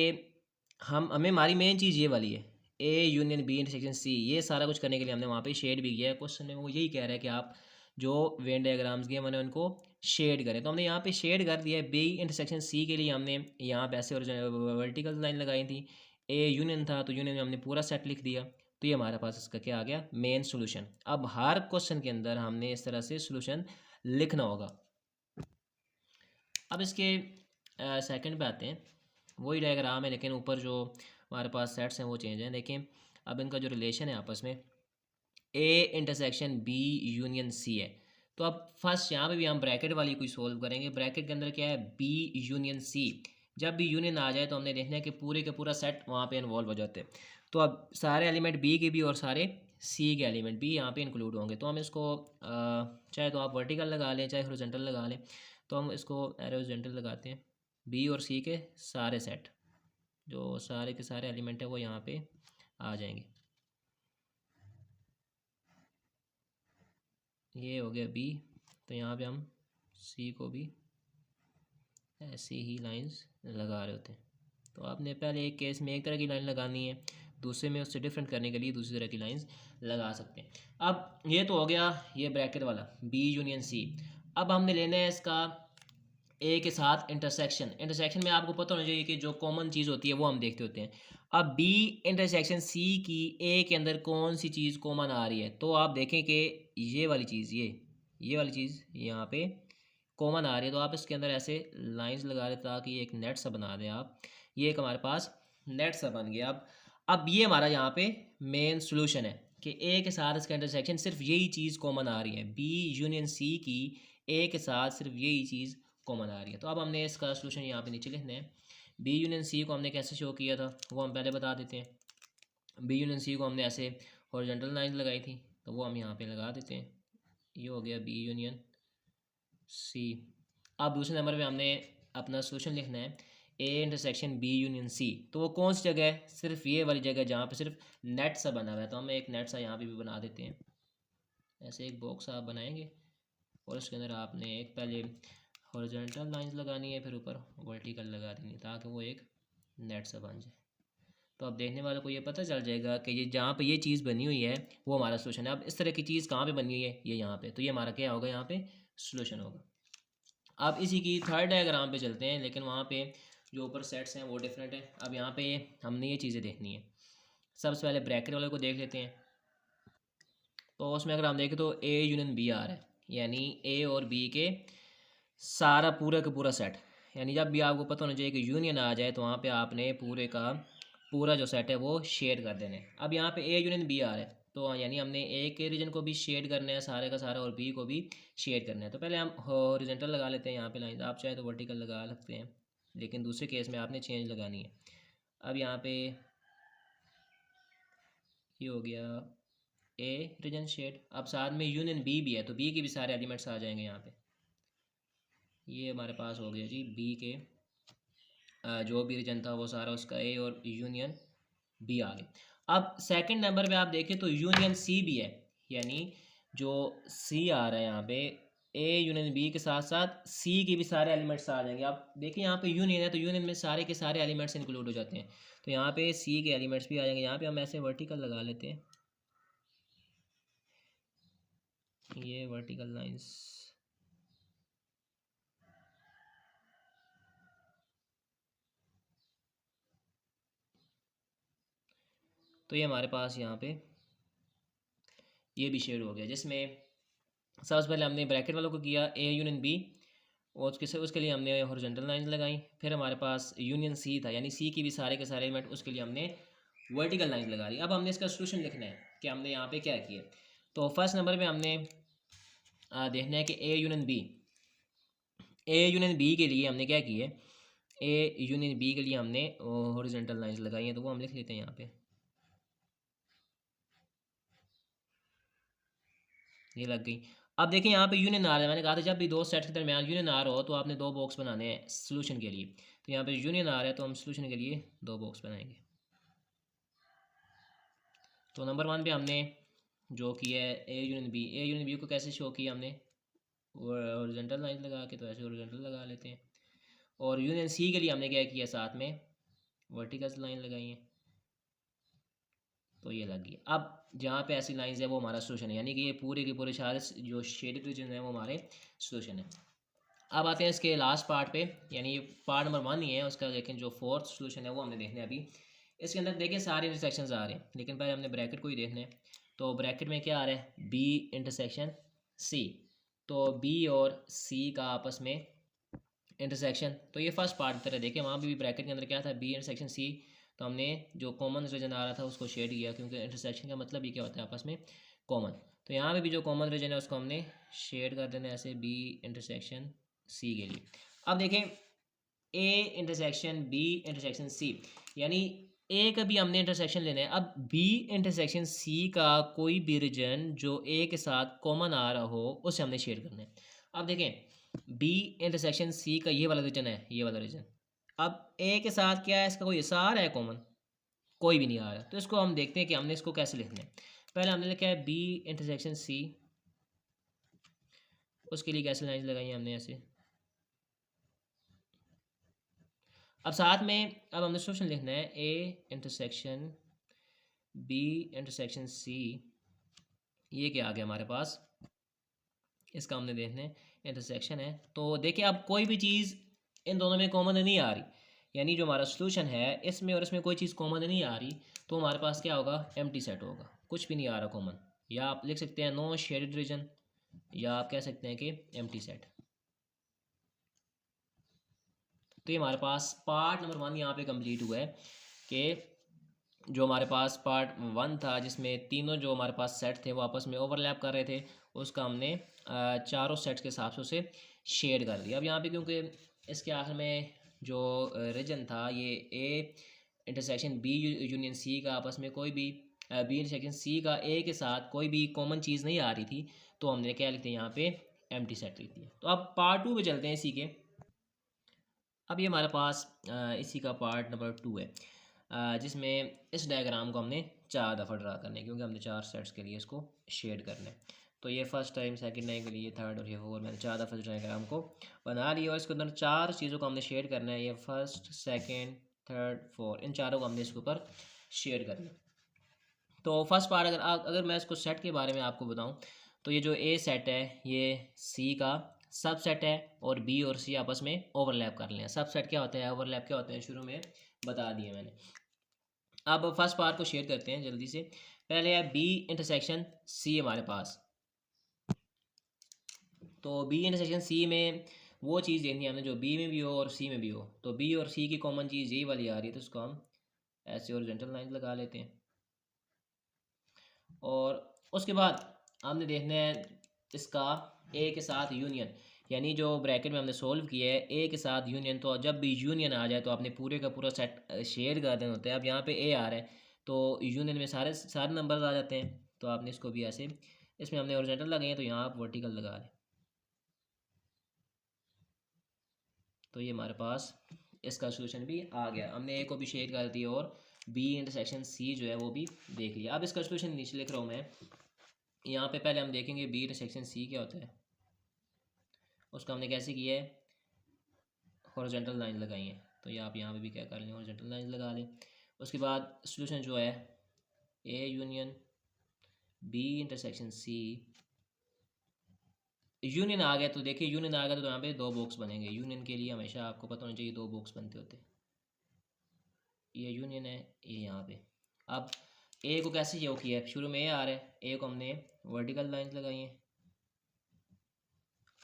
हमें हमारी मेन चीज़ ये वाली है, A union B intersection C. ये सारा कुछ करने के लिए हमने वहाँ पे शेड भी किया है। क्वेश्चन में वो यही कह रहा है कि आप जो वेन डायग्राम्स किए मैंने उनको शेड करें, तो हमने यहाँ पे शेड कर दिया है। बी इंटरसेक्शन सी के लिए हमने यहाँ पे ऐसे वर्टिकल लाइन लगाई थी, ए यूनियन था तो यूनियन में हमने पूरा सेट लिख दिया। तो ये हमारे पास इसका क्या आ गया, मेन सोल्यूशन। अब हर क्वेश्चन के अंदर हमने इस तरह से सोल्यूशन लिखना होगा। अब इसके सेकंड पे आते हैं, वही डायग्राम है लेकिन ऊपर जो हमारे पास सेट्स हैं वो चेंज हैं। देखें अब इनका जो रिलेशन है आपस में, A intersection B union C है। तो अब फर्स्ट यहाँ पे भी हम ब्रैकेट वाली कोई सोल्व करेंगे। ब्रैकेट के अंदर क्या है, बी यूनियन सी। जब भी यूनियन आ जाए तो हमने देखना है कि पूरे के पूरा सेट वहाँ पे इन्वॉल्व हो जाते हैं। तो अब सारे एलिमेंट बी के भी और सारे सी के एलिमेंट भी यहाँ पे इंक्लूड होंगे। तो हम इसको चाहे तो आप वर्टिकल लगा लें चाहे हॉरिजॉन्टल लगा लें। तो हम इसको हॉरिजॉन्टल लगाते हैं, बी और सी के सारे सेट जो सारे के सारे एलिमेंट है वो यहाँ पे आ जाएंगे। ये हो गया बी, तो यहाँ पे हम सी को भी ऐसे ही लाइंस लगा रहे होते हैं। तो आपने पहले एक केस में एक तरह की लाइन लगानी है, दूसरे में उससे डिफरेंट करने के लिए दूसरी तरह की लाइंस लगा सकते हैं। अब ये तो हो गया ये ब्रैकेट वाला बी यूनियन सी। अब हमने लेना है इसका ए के साथ इंटरसेक्शन। इंटरसेक्शन में आपको पता होना चाहिए कि जो कॉमन चीज़ होती है वो हम देखते होते हैं। अब बी इंटरसेक्शन सी की ए के अंदर कौन सी चीज़ कॉमन आ रही है, तो आप देखें कि ये वाली चीज़, ये वाली चीज़ यहाँ पे कॉमन आ रही है, तो आप इसके अंदर ऐसे लाइंस लगा रहे ताकि एक नेट सा बना दें आप। ये एक हमारे पास नेट सा बन गया। अब ये हमारा यहाँ पे मेन सोल्यूशन है कि ए के साथ इसका इंटरसेक्शन सिर्फ यही चीज़ कॉमन आ रही है, बी यूनियन सी की ए के साथ सिर्फ यही चीज़ कॉमन आ रही है। तो अब हमने इसका सोल्यूशन यहाँ पे नीचे लिखना है। बी यूनियन सी को हमने कैसे शो किया था वो हम पहले बता देते हैं। बी यूनियन सी को हमने ऐसे हॉरिजॉन्टल लाइन लगाई थी, तो वो हम यहाँ पे लगा देते हैं। ये हो गया बी यूनियन सी। अब दूसरे नंबर पे हमने अपना सोल्यूशन लिखना है A intersection B union C. तो वो कौन सी जगह है, सिर्फ ये वाली जगह जहाँ पे सिर्फ नेट सा बना हुआ है। तो हम एक नेट सा यहाँ पे भी बना देते हैं। ऐसे एक बॉक्स आप बनाएंगे और उसके अंदर आपने एक पहले हॉरिजॉन्टल लाइंस लगानी है, फिर ऊपर वर्टिकल लगा देनी है ताकि वो एक नेट सा बन जाए। तो अब देखने वालों को ये पता चल जाएगा कि ये जहाँ पे ये चीज़ बनी हुई है वो हमारा सोल्यूशन है। अब इस तरह की चीज़ कहाँ पे बनी हुई है, ये यहाँ पे, तो ये हमारा क्या होगा, यहाँ पे सोल्यूशन होगा। अब इसी की थर्ड डायग्राम पे चलते हैं, लेकिन वहाँ पे जो ऊपर सेट्स हैं वो डिफरेंट है। अब यहाँ पे हमने ये चीज़ें देखनी है। सबसे पहले ब्रैकेट वाले को देख लेते हैं। तो उसमें अगर हम देखें तो ए यूनियन बी आ रहा है, यानी ए और बी के सारा पूरा का पूरा सेट। यानी जब भी आपको पता होना चाहिए कि यूनियन आ जाए तो वहाँ पे आपने पूरे का पूरा जो सेट है वो शेड कर देना है। अब यहाँ पे ए यूनियन बी आ रहा है, तो यानी हमने ए के रीजन को भी शेड करना है सारे का सारा, और बी को भी शेड करना है। तो पहले हम हॉरिजॉन्टल लगा लेते हैं यहाँ पे लाइन। आप चाहे तो वर्टिकल लगा सकते हैं, लेकिन दूसरे केस में आपने चेंज लगानी है। अब यहाँ पे ये हो गया ए रीजन शेड। अब साथ में यूनियन बी भी है, तो बी के भी सारे एलिमेंट्स आ जाएंगे यहाँ पे। ये हमारे पास हो गया जी बी के जो भी रीजन था वो सारा उसका ए और यूनियन बी आ गया। अब सेकंड नंबर पे आप देखें तो यूनियन सी भी है, यानी जो सी आ रहा है यहाँ पे ए यूनियन बी के साथ साथ सी के भी सारे एलिमेंट्स आ जाएंगे। आप देखिए यहाँ पे यूनियन है तो यूनियन में सारे के सारे एलिमेंट्स इंक्लूड हो जाते हैं, तो यहाँ पे सी के एलिमेंट्स भी आ जाएंगे। यहाँ पे हम ऐसे वर्टिकल लगा लेते हैं, ये वर्टिकल लाइंस। तो ये हमारे पास यहाँ पे ये भी शेड हो गया, जिसमें सबसे पहले हमने ब्रैकेट वालों को किया ए यूनियन बी, और उसके लिए हमने हॉरिजॉन्टल लाइंस लगाई। फिर हमारे पास यूनियन सी था, यानी सी की भी सारे के सारे एलिमेंट, उसके लिए हमने वर्टिकल लाइन लगा दी। अब हमने इसका सोल्यूशन लिखना है कि हमने यहाँ पे क्या किया। तो फर्स्ट नंबर पे हमने देखना है कि A union B, A union B के लिए हमने क्या किया, ए यूनियन बी के लिए हमने हॉरिजॉन्टल लाइंस लगाई हैं, तो वो हम लिख लेते हैं यहाँ पे। ये लग गई। अब देखिए यहाँ पे यूनियन आ रहा है, मैंने कहा था जब भी दो सेट के दरमियान यूनियन आ रहा हो तो आपने दो बॉक्स बनाने हैं सोल्यूशन के लिए। तो यहाँ पे यूनियन आ रहा है तो हम सोल्यूशन के लिए दो बॉक्स बनाएंगे। तो नंबर वन पे हमने जो किया है A union B, A union B को कैसे शो किया हमने, हॉरिजॉन्टल लाइन लगा के, तो ऐसे हॉरिजॉन्टल लगा लेते हैं। और यूनियन सी के लिए हमने क्या किया, साथ में वर्टिकल लाइन लगाई है, तो ये लग गई। अब जहाँ पे ऐसी लाइंस है वो हमारा सोल्यूशन है, यानी कि ये पूरे के पूरे सारे जो शेडेड रीजन है वो हमारे सोल्यूशन है। अब आते हैं इसके लास्ट पार्ट पे, यानी पार्ट नंबर वन ही है उसका, लेकिन जो फोर्थ सोल्यूशन है वो हमने देखना है अभी। इसके अंदर देखिए सारे इंटरसेक्शंस आ रहे हैं, लेकिन पहले हमने ब्रैकेट को ही देखना है। तो ब्रैकेट में क्या आ रहा है, बी इंटरसेक्शन सी। तो बी और सी का आपस में इंटरसेक्शन, तो ये फर्स्ट पार्ट की तरह देखें, वहाँ भी ब्रैकेट के अंदर क्या था, बी इंटरसेक्शन सी। तो हमने जो कॉमन रीजन आ रहा था उसको शेड किया, क्योंकि इंटरसेक्शन का मतलब ही क्या होता है, आपस में कॉमन। तो यहाँ पे भी जो कॉमन रीजन है उसको हमने शेड कर देना ऐसे बी इंटरसेक्शन सी के लिए। अब देखें A intersection B intersection C, यानी ए का भी हमने इंटरसेक्शन लेना है। अब बी इंटरसेक्शन सी का कोई भी रीजन जो ए के साथ कॉमन आ रहा हो उसे हमने शेड करना है। अब देखें बी इंटरसेक्शन सी का ये वाला रीजन है, ये वाला रीजन। अब ए के साथ क्या है, इसका कोई हिस्सा आ रहा है कॉमन, कोई भी नहीं आ रहा। तो इसको हम देखते हैं कि हमने इसको कैसे लिखना है। पहले हमने लिखा है बी इंटरसेक्शन सी, उसके लिए कैसे लाइन लगाई है हमने ऐसे। अब साथ में अब हमने सोल्यूशन लिखना है A intersection B intersection C. ये क्या आ गया हमारे पास, इसका हमने देखना है इंटरसेक्शन है। तो देखिए अब कोई भी चीज़ इन दोनों में कॉमन नहीं आ रही, यानी जो हमारा सोल्यूशन है इसमें और इसमें कोई चीज़ कॉमन नहीं आ रही, तो हमारे पास क्या होगा, एम्प्टी सेट होगा, कुछ भी नहीं आ रहा कॉमन। या आप लिख सकते हैं नो शेडेड रीजन, या आप कह सकते हैं कि एम्प्टी सेट। तो ये हमारे पास पार्ट नंबर 1 यहाँ पे कंप्लीट हुआ है कि जो हमारे पास पार्ट 1 था जिसमें तीनों जो हमारे पास सेट थे वो आपस में ओवरलैप कर रहे थे, उसका हमने चारों सेट्स के हिसाब से उसे शेड कर दिया। अब यहाँ पे क्योंकि इसके आखिर में जो रीजन था ये A intersection B union C का आपस में कोई भी बी इंटरसेक्शन सी का ए के साथ कोई भी कॉमन चीज़ नहीं आ रही थी, तो हमने क्या लिख दिया यहाँ पे, एम्प्टी सेट लिख दिया। तो अब पार्ट 2 पे चलते हैं इसी के। अब ये हमारे पास इसी का पार्ट नंबर 2 है, जिसमें इस डायग्राम को हमने 4 दफ़ा ड्रा करना है, क्योंकि हमने 4 सेट्स के लिए इसको शेड करना है। तो ये फर्स्ट टाइम, सेकंड टाइम के लिए, थर्ड और ये 4, मैंने 4 दफ़ा डायग्राम को बना लिया और इसके अंदर 4 चीज़ों को हमने शेड करना है। ये फर्स्ट, सेकेंड, थर्ड, 4, इन चारों को हमने इसके ऊपर शेड करना है। तो फर्स्ट पार्ट अगर मैं इसको सेट के बारे में आपको बताऊँ, तो ये जो ए सेट है ये सी का सब सेट है और बी और सी आपस में ओवरलैप कर लें। सब सेट क्या होता है, ओवरलैप क्या होता है, शुरू में बता दिए मैंने। अब फर्स्ट पार्ट को शेयर करते हैं जल्दी से। पहले है बी इंटरसेक्शन सी हमारे पास। तो बी इंटरसेक्शन सी में वो चीज़ देखनी है हमने जो बी में भी हो और सी में भी हो। तो बी और सी की कॉमन चीज़ यही वाली आ रही है, तो उसको हम ऐसे हॉरिजॉन्टल लाइन लगा लेते हैं। और उसके बाद हमने देखना है इसका ए के साथ यूनियन, यानी जो ब्रैकेट में हमने सोल्व किया है ए के साथ यूनियन। तो जब भी यूनियन आ जाए तो आपने पूरे का पूरा सेट शेयर कर देना होता है। अब यहाँ पे ए आ रहा है तो यूनियन में सारे सारे नंबर्स आ जाते हैं, तो आपने इसको भी ऐसे, इसमें हमने हॉरिजॉन्टल लगाए हैं तो यहाँ आप वर्टिकल लगा लें। तो ये हमारे पास इसका सोल्यूशन भी आ गया, हमने ए को भी शेयर कर दिया और बी इंटरसेक्शन सी जो है वो भी देख लिया। अब इसका सोल्यूशन नीचे लिख रहा हूँ मैं। यहाँ पे पहले हम देखेंगे बी इंटरसेक्शन सी क्या होता है, उसका हमने कैसे किया है, हॉरिजॉन्टल लाइन लगाई है। तो ये आप यहाँ पे भी क्या कर लें, हॉरिजॉन्टल लाइन लगा लें। उसके बाद सोल्यूशन जो है A union B intersection C, union आ गया तो देखिए यूनियन आ गया तो यहाँ पे 2 बॉक्स बनेंगे। यूनियन के लिए हमेशा आपको पता होना चाहिए 2 बॉक्स बनते होते हैं। ये यूनियन है, ये यहाँ पे। अब ए को कैसे यो किया है, शुरू में ए आ रहा है, ए को हमने वर्टिकल लाइन लगाई है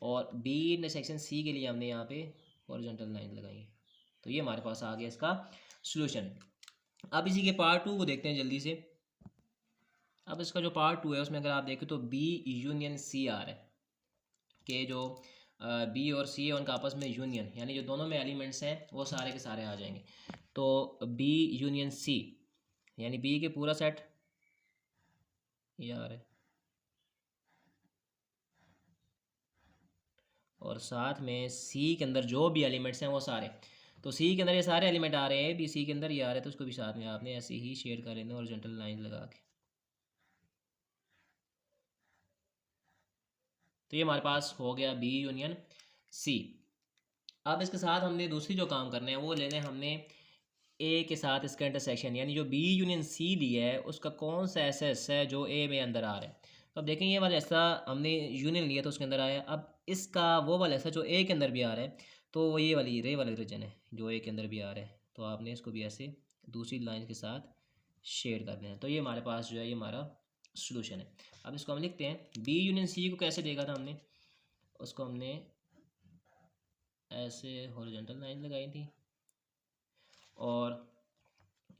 और बी इंटरसेक्शन सी के लिए हमने यहाँ पे हॉरिजॉन्टल लाइन लगाई है। तो ये हमारे पास आ गया इसका सॉल्यूशन। अब इसी के पार्ट 2 को देखते हैं जल्दी से। अब इसका जो पार्ट 2 है उसमें अगर आप देखें तो बी यूनियन सी आ रहा है कि जो बी और सी है उनका आपस में यूनियन, यानी जो दोनों में एलिमेंट्स हैं वो सारे के सारे आ जाएंगे। तो बी यूनियन सी यानी बी के पूरा सेट ये आ रहा है और साथ में सी के अंदर जो भी एलिमेंट्स हैं वो सारे। तो सी के अंदर ये सारे एलिमेंट आ रहे हैं, बी सी के अंदर ये आ रहे हैं, तो उसको भी साथ में आपने ऐसे ही शेयर कर लेना हॉरिजॉन्टल लाइन लगा के। तो ये हमारे पास हो गया बी यूनियन सी। अब इसके साथ हमने दूसरी जो काम करना है वो लेना है हमने ए के साथ इसका इंटरसेक्शन, यानी जो बी यूनियन सी लिया है उसका कौन सा ऐसा हिस्सा है जो ए में अंदर आ रहा है। तो अब देखें ये वाला हिस्सा हमने यूनियन लिया तो उसके अंदर आया। अब इसका वो वाला हिस्सा जो ए के अंदर भी आ रहा है, तो वो ये वाली रे वाला रीजन है जो ए के अंदर भी आ रहा है, तो आपने इसको भी ऐसे दूसरी लाइन के साथ शेयर कर देना है। तो ये हमारे पास जो है ये हमारा सोल्यूशन है। अब इसको हम लिखते हैं बी यूनियन सी को कैसे देखा था हमने, उसको हमने ऐसे हॉरिजॉन्टल लाइन लगाई थी और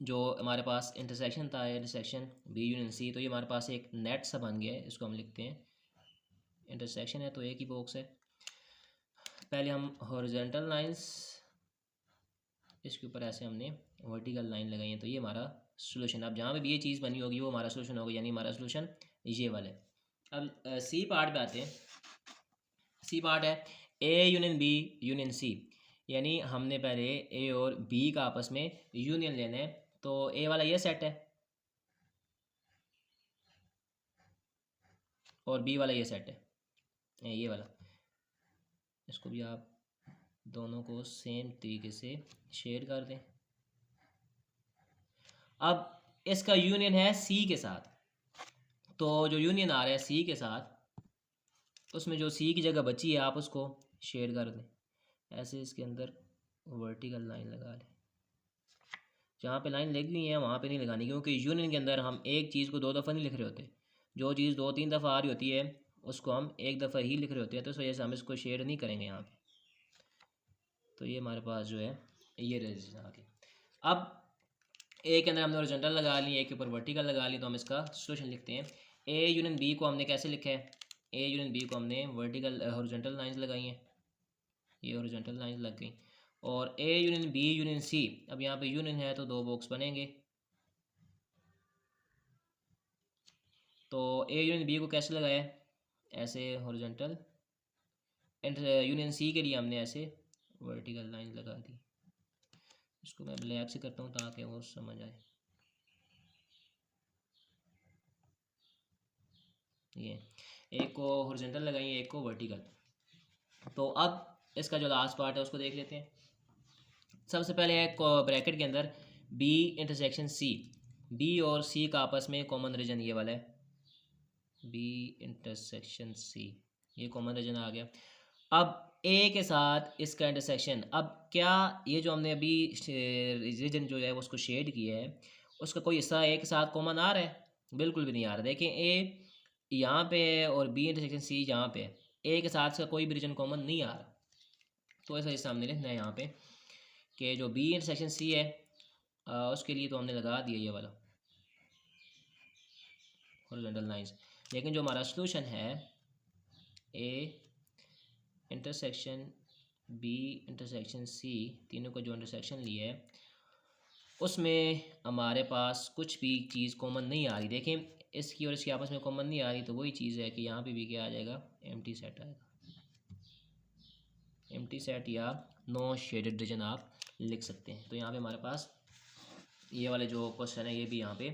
जो हमारे पास इंटरसेक्शन था इंटरसेक्शन बी यूनियन सी, तो ये हमारे पास एक नेट सा बन गया है। इसको हम लिखते हैं इंटरसेक्शन है तो एक ही बॉक्स है। पहले हम हॉरिजॉन्टल लाइंस इसके ऊपर ऐसे हमने वर्टिकल लाइन लगाई है, तो ये हमारा सोल्यूशन। अब जहाँ पे भी ये चीज़ बनी होगी वो हमारा सोल्यूशन होगा, यानी हमारा सोल्यूशन ये वाला है। अब सी पार्ट पे आते हैं। सी पार्ट है A union B union C, यानी हमने पहले ए और बी का आपस में यूनियन लेना है। तो ए वाला ये सेट है और बी वाला ये सेट है ये वाला। इसको भी आप दोनों को सेम तरीके से शेयर कर दें। अब इसका यूनियन है सी के साथ, तो जो यूनियन आ रहा है सी के साथ उसमें जो सी की जगह बची है आप उसको शेयर कर दें। ऐसे इसके अंदर वर्टिकल लाइन लगा लें। जहाँ पे लाइन लगी हुई है वहाँ पे नहीं लगानी, क्योंकि यूनियन के अंदर हम एक चीज़ को दो दफ़ा नहीं लिख रहे होते। जो चीज़ दो तीन दफ़ा आ रही होती है उसको हम एक दफ़ा ही लिख रहे होते हैं, तो इस वजह से हम इसको शेड नहीं करेंगे यहाँ पे। तो ये हमारे पास जो है ये रिलेशन आ गई। अब ए के अंदर हमने हॉरिजॉन्टल लगा ली, ए के ऊपर वर्टिकल लगा ली, तो हम इसका सॉल्यूशन लिखते हैं। ए यूनियन बी को हमने कैसे लिखा है? ए यूनियन बी को हमने वर्टिकल हॉरिजॉन्टल लाइंस लगाई हैं, ये हॉरिजॉन्टल लाइंस लग गई। और A union B union C, अब यहाँ पे यूनियन है तो दो बॉक्स बनेंगे। तो ए यूनियन बी को कैसे लगाया? ऐसे हॉरिजॉन्टल, एंड यूनियन सी के लिए हमने ऐसे वर्टिकल लाइन लगा दी। इसको मैं ब्लैक से करता हूँ ताकि वो समझ आए। ये एक को हॉरिजॉन्टल लगाई, एक को वर्टिकल। तो अब इसका जो लास्ट पार्ट है उसको देख लेते हैं। सबसे पहले है ब्रैकेट के अंदर बी इंटरसेक्शन सी, बी और सी का आपस में कॉमन रीजन ये वाला है, बी इंटरसेक्शन सी, ये कॉमन रीजन आ गया। अब ए के साथ इसका इंटरसेक्शन, अब क्या ये जो हमने अभी रीजन जो है उसको शेड किया है उसका कोई हिस्सा ए के साथ कॉमन आ रहा है? बिल्कुल भी नहीं आ रहा। देखें ए यहाँ पे है और बी इंटरसेक्शन सी यहाँ पे है, ए के साथ इसका कोई भी रीजन कॉमन नहीं आ रहा। तो ऐसा हिस्सा हमने लिखना है यहाँ पे कि जो बी इंटरसेक्शन सी है उसके लिए तो हमने लगा दिया ये वाला हॉरिजॉन्टल लाइंस। लेकिन जो हमारा सॉल्यूशन है A intersection B intersection C, तीनों का जो इंटरसेक्शन लिया है उसमें हमारे पास कुछ भी चीज़ कॉमन नहीं आ रही। देखें इसकी और इसकी आपस में कॉमन नहीं आ रही, तो वही चीज़ है कि यहाँ पे भी क्या आ जाएगा? एम्प्टी सेट आएगा, एम्प्टी सेट या नो शेडेड रीजन आप लिख सकते हैं। तो यहाँ पे हमारे पास ये वाले जो क्वेश्चन है ये भी यहाँ पे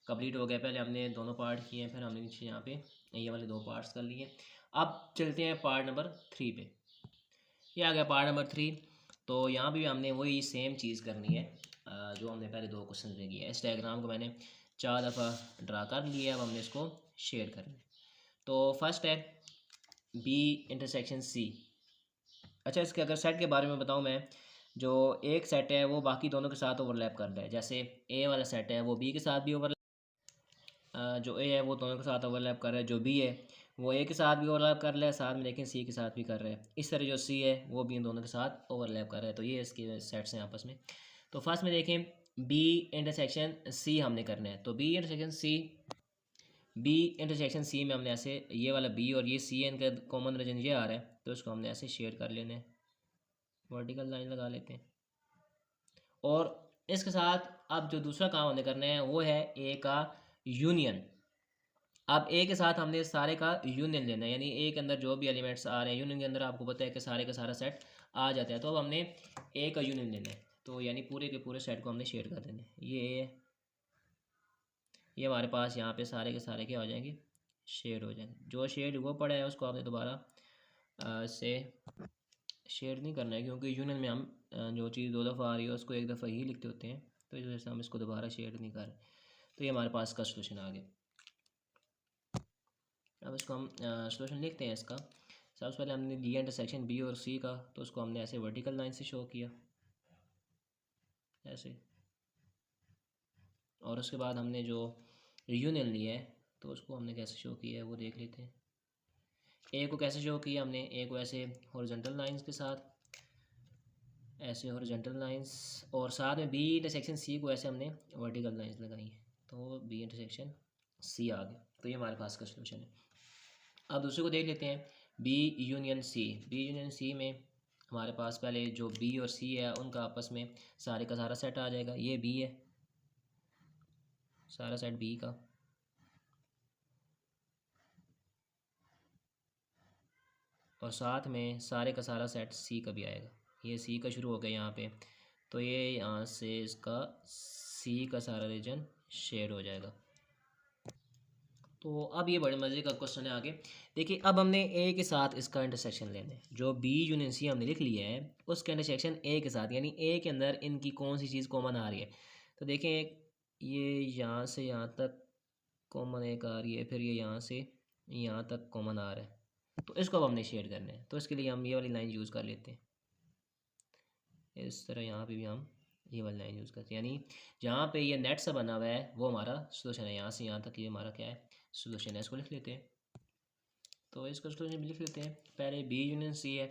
कंप्लीट हो गया। पहले हमने दोनों पार्ट किए हैं, फिर हमने नीचे यहाँ पे ये वाले दो पार्ट्स कर लिए। अब चलते हैं पार्ट नंबर 3 पे। ये आ गया पार्ट नंबर 3। तो यहाँ भी हमने वही सेम चीज़ करनी है जो हमने पहले दो क्वेश्चन में किया है। इस डायग्राम को मैंने 4 दफ़ा ड्रा कर लिया, अब हमने इसको शेयर करना है। तो फर्स्ट है बी इंटरसेक्शन सी। अच्छा, इसके अगर सेट के बारे में बताऊँ मैं, जो एक सेट है वो बाकी दोनों के साथ ओवरलैप कर रहा है। जैसे ए वाला सेट है वो बी के साथ भी जो ए है वो दोनों के साथ ओवरलैप कर रहा है, जो बी है वो ए के साथ भी ओवरलैप कर रहा है साथ में, लेकिन सी के साथ भी कर रहा है। इस तरह जो सी है वो भी इन दोनों के साथ ओवरलैप कर रहा है। तो ये इसके सेट्स हैं आपस में। तो फर्स्ट में देखें बी इंटरसेक्शन सी हमने करना है। तो B intersection C, B intersection C में हमने ऐसे ये वाला बी और ये सी इनका कॉमन रीजन ये आ रहा है, तो इसको हमने ऐसे शेड कर लेना है, वर्टिकल लाइन लगा लेते हैं। और इसके साथ अब जो दूसरा काम हमने करना है वो है ए का यूनियन। अब ए के साथ हमने सारे का यूनियन लेना है, यानी ए के अंदर जो भी एलिमेंट्स आ रहे हैं यूनियन के अंदर आपको पता है कि सारे का सारा सेट आ जाता है। तो अब हमने ए का यूनियन लेना है, तो यानी पूरे के पूरे सेट को हमने शेड कर देना है। ये हमारे पास यहाँ पे सारे के सारे क्या हो जाएंगे? शेड हो जाएंगे। जो शेड वो पड़ा है उसको आपने दोबारा से शेड नहीं करना है, क्योंकि यूनियन में हम जो चीज़ दो दफ़ा आ रही है उसको एक दफ़ा ही लिखते होते हैं, तो इस वजह से हम इसको दोबारा शेड नहीं कर रहे। तो ये हमारे पास का सोल्यूशन आ गया। अब इसको हम सोल्यूशन लिखते हैं इसका। सबसे पहले हमने लिया इंटरसेक्शन बी और सी का, तो उसको हमने ऐसे वर्टिकल लाइन से शो किया ऐसे। और उसके बाद हमने जो यूनियन लिया है तो उसको हमने कैसे शो किया है वो देख लेते हैं। ए को कैसे शो किया हमने? ए को ऐसे हॉरिजॉन्टल लाइंस के साथ, ऐसे हॉरिजॉन्टल लाइंस, और साथ में बी इंटरसेक्शन सी को ऐसे हमने वर्टिकल लाइंस लगाई हैं, तो बी इंटरसेक्शन सी आ गया। तो ये हमारे पास का सोल्यूशन है। अब दूसरे को देख लेते हैं, B union C. B union C में हमारे पास पहले जो बी और सी है उनका आपस में सारे का सारा सेट आ जाएगा। ये बी है, सारा सेट बी का, और साथ में सारे का सारा सेट सी का भी आएगा। ये सी का शुरू हो गया यहाँ पे, तो ये यहाँ से इसका सी का सारा रीजन शेड हो जाएगा। तो अब ये बड़े मज़े का क्वेश्चन है आगे। देखिए अब हमने ए के साथ इसका इंटरसेक्शन लेना है। जो बी यूनियन सी हमने लिख लिया है उसका इंटरसेक्शन ए के साथ, यानी ए के अंदर इनकी कौन सी चीज़ कॉमन आ रही है। तो देखें ये यहाँ से यहाँ तक कॉमन एक आ रही है, फिर ये यहाँ से यहाँ तक कॉमन आ रहा है, तो इसको अब हमने शेड करना है। तो इसके लिए हम ये वाली लाइन यूज़ कर लेते हैं। इस तरह यहाँ पे भी हम ये वाली लाइन यूज़ करते हैं, यानी जहाँ पे ये नेट सा बना हुआ है वो हमारा सोल्यूशन है। यहाँ से यहाँ तक ये हमारा क्या है, सोल्यूशन है। इसको लिख लेते हैं। तो इसका सोल्यूशन भी लिख लेते हैं। पहले बी यूनियन सी है,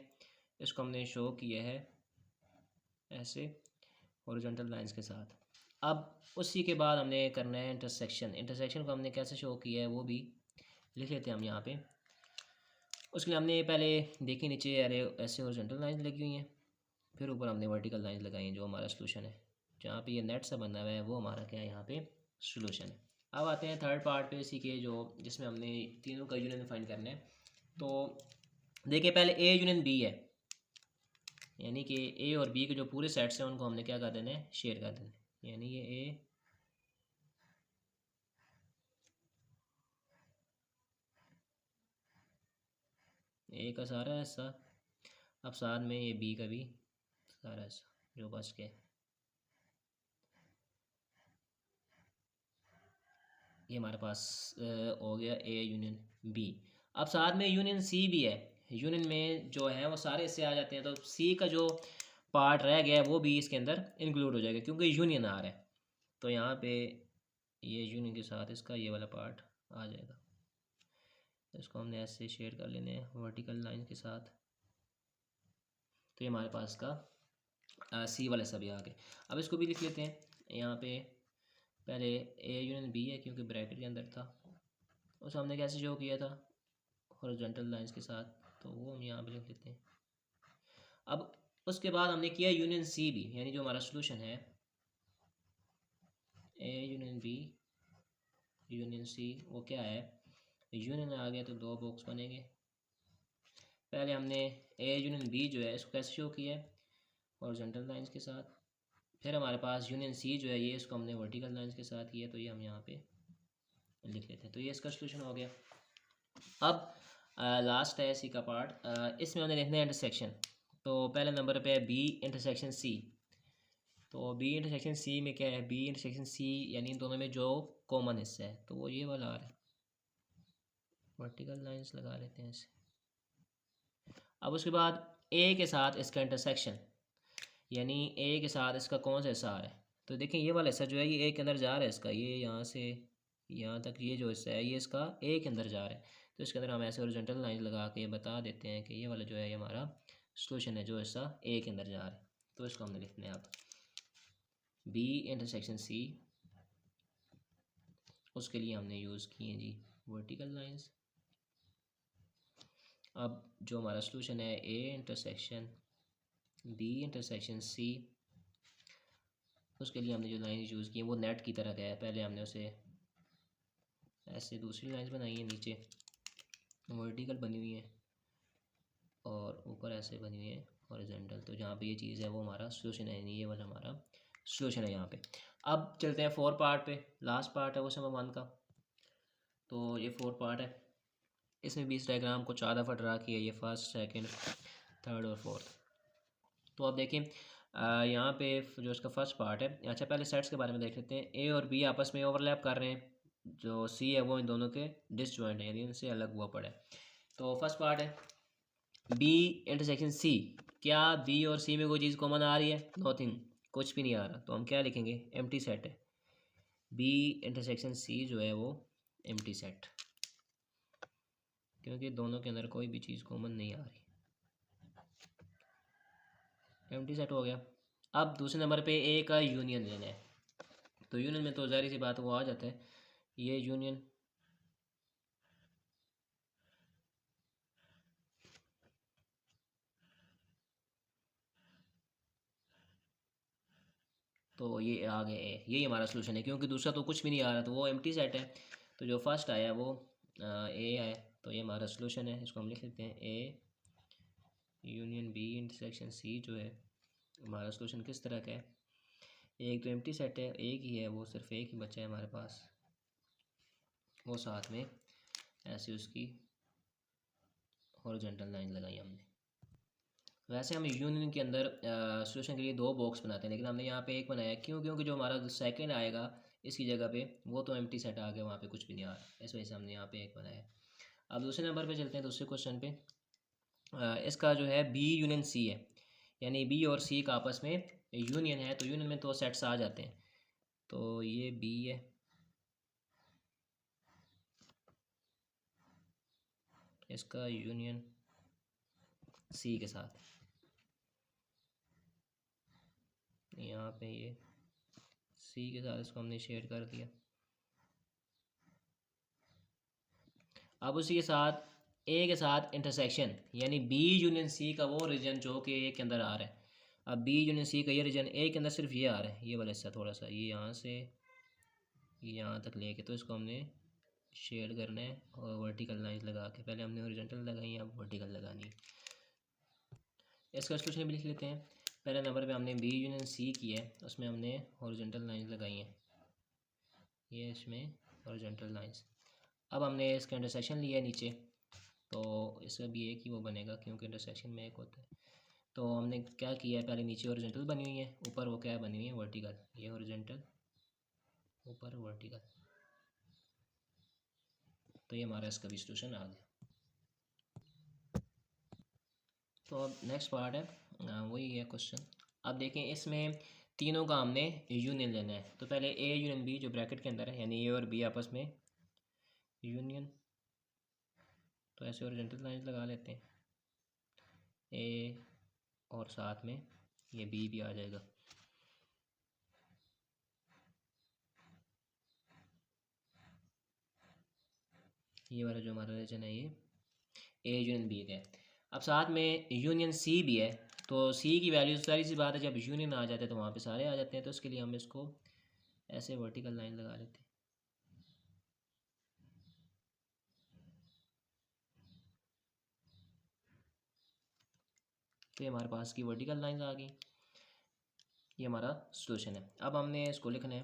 इसको हमने शो किया है ऐसे हॉरिजॉन्टल लाइंस के साथ। अब उसी के बाद हमने करना है इंटरसेक्शन। इंटरसेक्शन को हमने कैसे शो किया है वो भी लिख लेते हैं हम यहाँ पे। उसके लिए हमने पहले देखी नीचे अरे ऐसे हॉरिजॉन्टल लाइंस लगी हुई हैं, फिर ऊपर हमने वर्टिकल लाइंस लगाई हैं जो हमारा सोल्यूशन है। जहाँ पे ये नेट सा बना हुआ है वो हमारा क्या है, यहाँ पे सोल्यूशन है। अब आते हैं थर्ड पार्ट पे इसी के, जो जिसमें हमने तीनों का यूनियन फाइंड करना है। तो देखिए पहले ए यूनियन बी है, यानी कि ए और बी के जो पूरे सेट्स हैं उनको हमने क्या कर देना है, शेयर कर देना है। यानी ये ए का सारा हिस्सा, अब साथ में ये बी का भी सारा हिस्सा जो बच के, ये हमारे पास हो गया ए यूनियन बी। अब साथ में यूनियन सी भी है। यूनियन में जो है वो सारे इससे आ जाते हैं, तो सी का जो पार्ट रह गया है वो भी इसके अंदर इंक्लूड हो जाएगा क्योंकि यूनियन आ रहा है। तो यहाँ पे ये यूनियन के साथ इसका ये वाला पार्ट आ जाएगा। इसको हमने ऐसे शेड कर लेने हैं वर्टिकल लाइन के साथ। तो ये हमारे पास का सी वाला सभी आ गए। अब इसको भी लिख लेते हैं। यहाँ पे पहले ए यूनियन बी है क्योंकि ब्रैकेट के अंदर था, उसे हमने कैसे शो किया था, हॉरिजॉन्टल लाइंस के साथ, तो वो हम यहाँ पे लिख लेते हैं। अब उसके बाद हमने किया यूनियन सी भी, यानी जो हमारा सोल्यूशन है A union B union C, वो क्या है, यूनियन आ गया तो दो बॉक्स बनेंगे। पहले हमने ए यूनियन बी जो है इसको कैसे शो किया है, हॉरिजॉन्टल लाइंस के साथ। फिर हमारे पास यूनियन सी जो है ये इसको हमने वर्टिकल लाइंस के साथ किया, तो ये हम यहाँ पे लिख लेते हैं। तो ये इसका सोल्यूशन हो गया। अब लास्ट है सी का पार्ट, इसमें हमने देखना है इंटरसेक्शन। तो पहले नंबर पे है बी इंटरसेक्शन सी। तो बी इंटरसेक्शन सी में क्या है, बी इंटरसेक्शन सी यानी इन दोनों में जो कॉमन हिस्सा है तो वो ये वाला आ रहा है। वर्टिकल लाइंस लगा लेते हैं इसे। अब उसके बाद ए के साथ इसका इंटरसेक्शन, यानी ए के साथ इसका कौन सा हिस्सा आ रहा है। तो देखें ये वाला हिस्सा जो है ये ए के अंदर जा रहा है इसका, ये यहाँ से यहाँ तक ये जो हिस्सा है ये इसका ए के अंदर जा रहा है। तो इसके अंदर हम ऐसे हॉरिजॉन्टल लाइन लगा के बता देते हैं कि ये वाला जो है ये हमारा सोल्यूशन है जो हिस्सा ए के अंदर जा रहा है। तो इसको हमने लिखना है अब बी इंटरसेक्शन सी। उसके लिए हमने यूज़ किए जी वर्टिकल लाइंस। अब जो हमारा सोल्यूशन है A intersection B intersection C, उसके लिए हमने जो लाइन यूज़ की है वो नेट की तरह का है। पहले हमने उसे ऐसे दूसरी लाइंस बनाई है, नीचे वर्टिकल बनी हुई है और ऊपर ऐसे बनी हुई है हॉरिजॉन्टल। तो जहाँ पे ये चीज़ है वो हमारा सोल्यूशन है, यानी ये वाला हमारा सोल्यूशन है यहाँ पे। अब चलते हैं फोर पार्ट पे, लास्ट पार्ट है वो समय 1 का। तो ये फोर पार्ट है, इसमें भी इस डायग्राम को 4 दफ़ा ड्रा किया, ये फर्स्ट सेकंड थर्ड और फोर्थ। तो अब देखें यहाँ पे जो इसका फर्स्ट पार्ट है, अच्छा पहले सेट्स के बारे में देख लेते हैं। ए और बी आपस में ओवरलैप कर रहे हैं, जो सी है वो इन दोनों के डिसजॉइंट है, यानी इनसे अलग हुआ पड़ा है। तो फर्स्ट पार्ट है बी इंटरसेक्शन सी। क्या बी और सी में कोई चीज़ कॉमन आ रही है, नथिंग, कुछ भी नहीं आ रहा। तो हम क्या लिखेंगे, एम्प्टी सेट है। बी इंटरसेक्शन सी जो है वो एम्प्टी सेट, क्योंकि दोनों के अंदर कोई भी चीज़ कॉमन नहीं आ रही, एम्प्टी सेट हो गया। अब दूसरे नंबर पे ए का यूनियन लेना है। तो यूनियन में तो ज़ाहिर सी बात वो आ जाता है, ये यूनियन तो ये आ गया ए, यही हमारा सोल्यूशन है क्योंकि दूसरा तो कुछ भी नहीं आ रहा, तो वो एम्प्टी सेट है। तो जो फर्स्ट आया वो ए है, तो ये हमारा सोल्यूशन है। इसको हम लिख लेते हैं A union B intersection C जो है हमारा सोल्यूशन किस तरह का है, एक तो एम्प्टी सेट है, एक ही है, वो सिर्फ एक ही बच्चा है हमारे पास, वो साथ में ऐसे उसकी हॉरिजॉन्टल लाइन लगाई हमने। वैसे हम यूनियन के अंदर सोल्यूशन के लिए 2 बॉक्स बनाते हैं, लेकिन हमने यहाँ पे एक बनाया, क्यों, क्योंकि जो हमारा सेकंड आएगा इसकी जगह पे वो तो एम्प्टी सेट आ गया, वहाँ पे कुछ भी नहीं आ रहा, इस वजह से हमने यहाँ पे एक बनाया। अब दूसरे नंबर पे चलते हैं, दूसरे क्वेश्चन पे। इसका जो है बी यूनियन सी है, यानी बी और सी का आपस में यूनियन है तो यूनियन में तो सेट्स आ जाते हैं। तो ये बी है, इसका यूनियन सी के साथ, यहाँ पे ये सी के साथ इसको हमने शेड कर दिया। अब उसी के साथ ए के साथ इंटरसेक्शन, यानी बी यूनियन सी का वो रीजन जो कि ए के अंदर आ रहा है। अब बी यूनियन सी का ये रीजन ए के अंदर सिर्फ ये आ रहा है, ये वाला हिस्सा थोड़ा सा, ये यहाँ से यहाँ तक लेके, तो इसको हमने शेड करना है और वर्टिकल लाइंस लगा के, पहले हमने हॉरिजॉन्टल लगाई है, अब वर्टिकल लगानी है। इसका सोल्यूशन भी लिख लेते हैं। पहले नंबर पे हमने बी यूनियन सी की है, उसमें हमने हॉरिजॉन्टल लाइंस लगाई हैं, ये इसमें हॉरिजॉन्टल लाइंस। अब हमने इसका इंटरसेक्शन लिया है नीचे, तो इसका भी एक ही वो बनेगा क्योंकि इंटरसेक्शन में एक होता है। तो हमने क्या किया है, पहले नीचे हॉरिजॉन्टल बनी हुई है, ऊपर वो क्या बनी हुई है, वर्टिकल। ये हॉरिजॉन्टल, ऊपर वर्टिकल, तो ये हमारा इसका भी सॉल्यूशन आ गया। तो अब नेक्स्ट पार्ट है, वही है क्वेश्चन। अब देखें इसमें तीनों का हमने यूनियन लेना है। तो पहले ए यूनियन बी जो ब्रैकेट के अंदर है, यानी ए और बी आपस में यूनियन, तो ऐसे हॉरिजॉन्टल लाइंस लगा लेते हैं ए, और साथ में ये बी भी आ जाएगा। ये वाला जो हमारा रीजन है ये ए यूनियन बी का है। अब साथ में यूनियन सी भी है, तो सी की वैल्यू सारी सी बात है, जब यूनियन आ जाते हैं तो वहाँ पे सारे आ जाते हैं। तो इसके लिए हम इसको ऐसे वर्टिकल लाइन लगा लेते हैं। तो ये हमारे पास की वर्टिकल लाइंस आ गई, ये हमारा सॉल्यूशन है। अब हमने इसको लिखना है,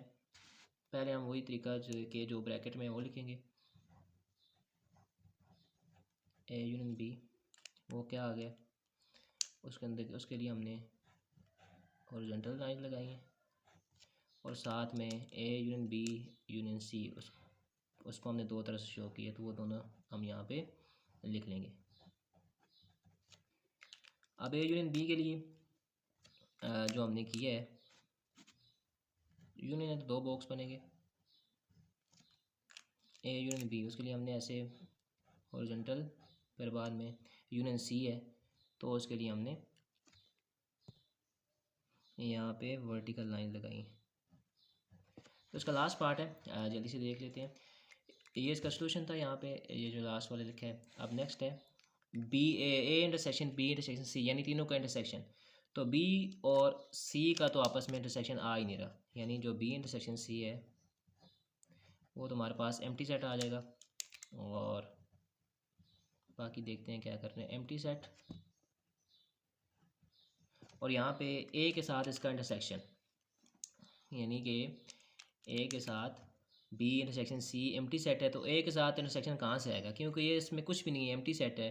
पहले हम वही तरीका जो ब्रैकेट में वो लिखेंगे, ए यूनियन बी, वो क्या आ गया, उसके अंदर उसके लिए हमने हॉरिजॉन्टल लाइन लगाई है, और साथ में A union B union C उसको हमने दो तरह से शो किया, तो वो दोनों हम यहाँ पे लिख लेंगे। अब ए यूनियन बी के लिए जो हमने किया है, यूनियन है तो दो बॉक्स बनेंगे, ए यूनियन बी, उसके लिए हमने ऐसे हॉरिजॉन्टल, फिर बाद में यूनियन सी है तो उसके लिए हमने यहाँ पे वर्टिकल लाइन लगाई है। तो इसका लास्ट पार्ट है, जल्दी से देख लेते हैं। ये इसका सॉल्यूशन था, यहाँ पे ये जो लास्ट वाले लिखा है। अब नेक्स्ट है B A intersection B intersection C, यानी तीनों का इंटरसेक्शन। तो बी और सी का तो आपस में इंटरसेक्शन आ ही नहीं रहा, यानी जो बी इंटरसेक्शन सी है वो तो हमारे पास एम्प्टी सेट आ जाएगा। और बाकी देखते हैं क्या करते हैं, एम्प्टी सेट, और यहाँ पे ए के साथ इसका इंटरसेक्शन, यानी कि ए के साथ B intersection C empty set है, तो ए के साथ इंटरसेक्शन कहाँ से आएगा, क्योंकि ये इसमें कुछ भी नहीं है, एम्प्टी सेट है।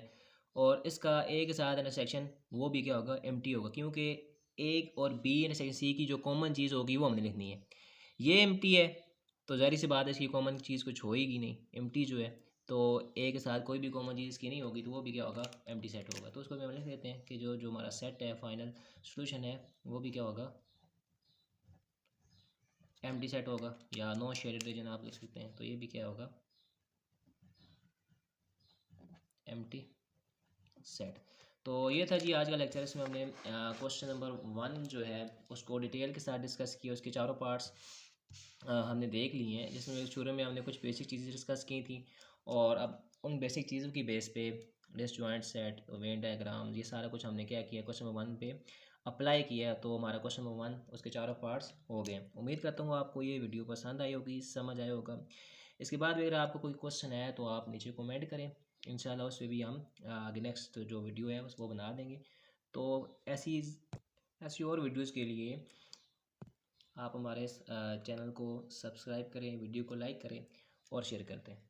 और इसका ए के साथ इंटरसेक्शन वो भी क्या होगा, एम्प्टी होगा, क्योंकि ए और बी इंटरसेक्शन सी की जो कॉमन चीज़ होगी वो हमने लिखनी है। ये एम्प्टी है तो ज़ाहिर सी बात है इसकी कॉमन चीज़ कुछ होएगी नहीं, एम्प्टी जो है, तो ए के साथ कोई भी कॉमन चीज़ इसकी नहीं होगी, तो वो भी क्या होगा, एम्प्टी सेट होगा। तो उसको भी हम लिख देते हैं कि जो जो हमारा सेट है, फाइनल सॉल्यूशन है, वो भी क्या होगा, एम्प्टी सेट होगा, या नो शेडेड रीजन आप लिख सकते हैं। तो ये भी क्या होगा, एम्प्टी सेट। तो ये था जी आज का लेक्चर। इसमें हमने क्वेश्चन नंबर 1 जो है उसको डिटेल के साथ डिस्कस किया, उसके चारों पार्ट्स हमने देख लिए हैं, जिसमें शुरू में हमने कुछ बेसिक चीज़ें डिस्कस की थी, और अब उन बेसिक चीज़ों की बेस पे डिसजॉइंट सेट, वेन डायग्राम, ये सारा कुछ हमने क्या किया, क्वेश्चन नंबर 1 पे अप्लाई किया। तो हमारा क्वेश्चन नंबर 1 उसके चारों पार्ट्स हो गए। उम्मीद करता हूँ आपको ये वीडियो पसंद आई होगी, समझ आया होगा। इसके बाद अगर आपको कोई क्वेश्चन है तो आप नीचे कमेंट करें, इंशाल्लाह उस पर भी हम आगे नेक्स्ट जो वीडियो है उसको बना देंगे। तो ऐसी ऐसी और वीडियोज़ के लिए आप हमारे चैनल को सब्सक्राइब करें, वीडियो को लाइक करें और शेयर करते हैं।